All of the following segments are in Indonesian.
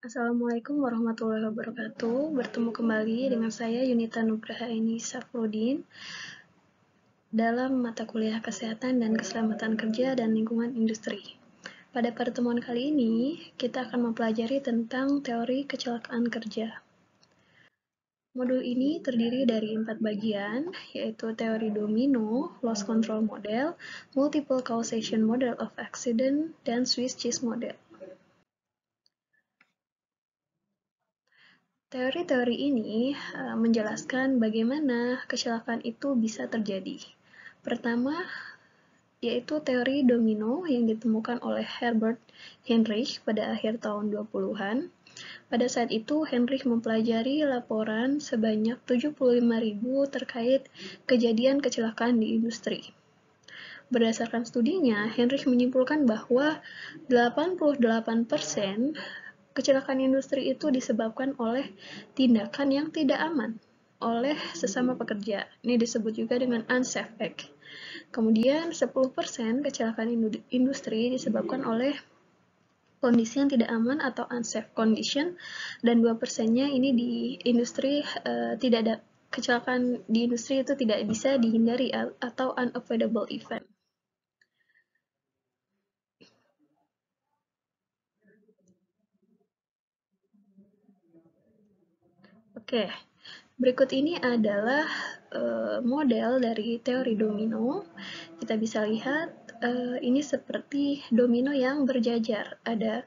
Assalamualaikum warahmatullahi wabarakatuh. Bertemu kembali dengan saya Yunita Nugrahaini Safrudin dalam mata kuliah Kesehatan dan Keselamatan Kerja dan Lingkungan Industri. Pada pertemuan kali ini, kita akan mempelajari tentang teori kecelakaan kerja. Modul ini terdiri dari 4 bagian, yaitu teori domino, loss control model, multiple causation model of accident, dan Swiss cheese model. Teori-teori ini menjelaskan bagaimana kecelakaan itu bisa terjadi. Pertama, yaitu teori domino yang ditemukan oleh Herbert Heinrich pada akhir tahun 20-an. Pada saat itu, Heinrich mempelajari laporan sebanyak 75.000 terkait kejadian kecelakaan di industri. Berdasarkan studinya, Heinrich menyimpulkan bahwa 88% kecelakaan industri itu disebabkan oleh tindakan yang tidak aman oleh sesama pekerja. Ini disebut juga dengan unsafe act. Kemudian 10% kecelakaan industri disebabkan oleh kondisi yang tidak aman atau unsafe condition, dan 2%-nya ini di industri tidak ada kecelakaan di industri itu tidak bisa dihindari atau unavoidable event. Oke, berikut ini adalah model dari teori domino. Kita bisa lihat ini seperti domino yang berjajar. Ada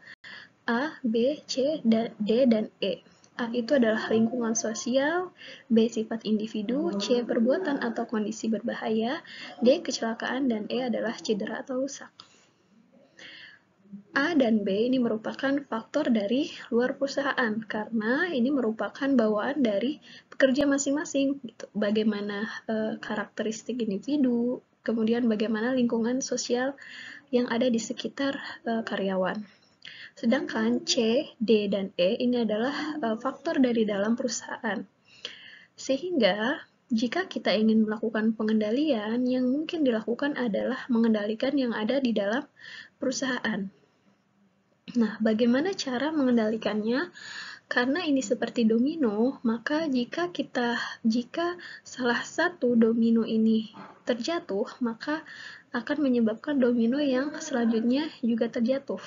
A, B, C, D, dan E. A itu adalah lingkungan sosial, B sifat individu, C perbuatan atau kondisi berbahaya, D kecelakaan, dan E adalah cedera atau rusak. A dan B ini merupakan faktor dari luar perusahaan karena ini merupakan bawaan dari pekerja masing-masing. Gitu. Bagaimana karakteristik individu, kemudian bagaimana lingkungan sosial yang ada di sekitar karyawan. Sedangkan C, D, dan E ini adalah faktor dari dalam perusahaan. Sehingga jika kita ingin melakukan pengendalian, yang mungkin dilakukan adalah mengendalikan yang ada di dalam perusahaan. Nah, bagaimana cara mengendalikannya? Karena ini seperti domino, maka jika salah satu domino ini terjatuh, maka akan menyebabkan domino yang selanjutnya juga terjatuh.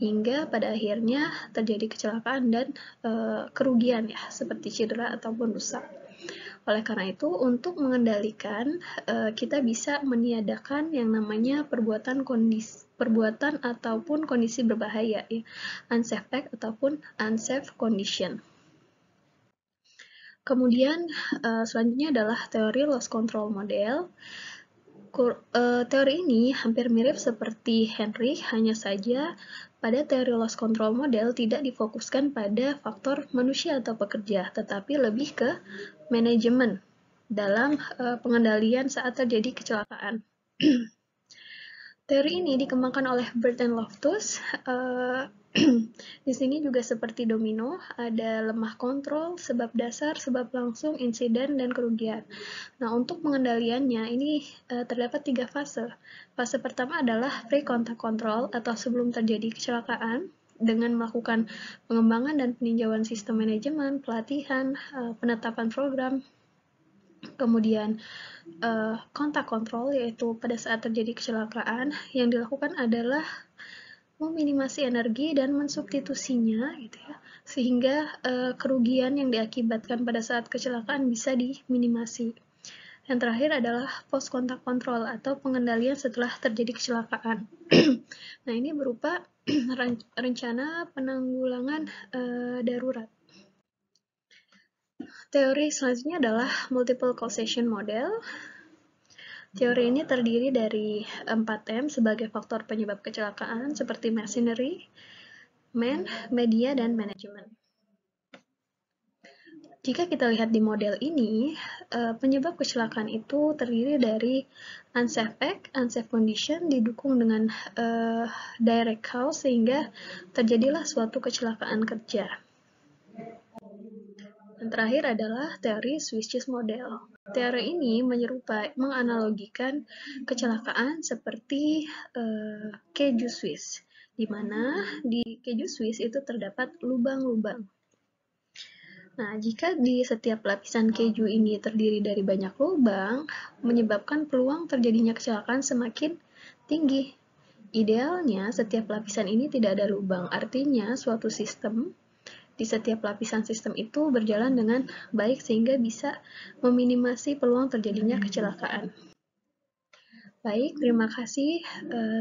Hingga pada akhirnya terjadi kecelakaan dan kerugian ya, seperti cedera ataupun rusak. Oleh karena itu, untuk mengendalikan, kita bisa meniadakan yang namanya perbuatan ataupun kondisi berbahaya, ya, unsafe act ataupun unsafe condition. Kemudian selanjutnya adalah teori loss control model. Teori ini hampir mirip seperti Henry, hanya saja pada teori loss control model tidak difokuskan pada faktor manusia atau pekerja, tetapi lebih ke manajemen dalam pengendalian saat terjadi kecelakaan. Teori ini dikembangkan oleh Bird and Loftus. Di sini juga seperti domino, ada lemah kontrol, sebab dasar, sebab langsung, insiden, dan kerugian. Nah, untuk pengendaliannya ini terdapat 3 fase. Fase pertama adalah pre-contact control atau sebelum terjadi kecelakaan, dengan melakukan pengembangan dan peninjauan sistem manajemen, pelatihan, penetapan program. Kemudian kontak kontrol, yaitu pada saat terjadi kecelakaan, yang dilakukan adalah meminimasi energi dan mensubstitusinya, gitu ya, sehingga kerugian yang diakibatkan pada saat kecelakaan bisa diminimasi. Yang terakhir adalah post kontak kontrol atau pengendalian setelah terjadi kecelakaan. Nah, ini berupa rencana penanggulangan darurat. Teori selanjutnya adalah multiple causation model. Teori ini terdiri dari 4M sebagai faktor penyebab kecelakaan seperti machinery, man, media, dan manajemen. Jika kita lihat di model ini, penyebab kecelakaan itu terdiri dari unsafe act, unsafe condition didukung dengan direct cause sehingga terjadilah suatu kecelakaan kerja. Yang terakhir adalah teori Swiss cheese model. Teori ini menganalogikan kecelakaan seperti keju Swiss, di mana di keju Swiss itu terdapat lubang-lubang. Nah, jika di setiap lapisan keju ini terdiri dari banyak lubang, menyebabkan peluang terjadinya kecelakaan semakin tinggi. Idealnya, setiap lapisan ini tidak ada lubang, artinya suatu sistem di setiap lapisan sistem itu berjalan dengan baik sehingga bisa meminimasi peluang terjadinya kecelakaan. Baik, terima kasih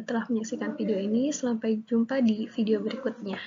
telah menyaksikan video ini. Sampai jumpa di video berikutnya.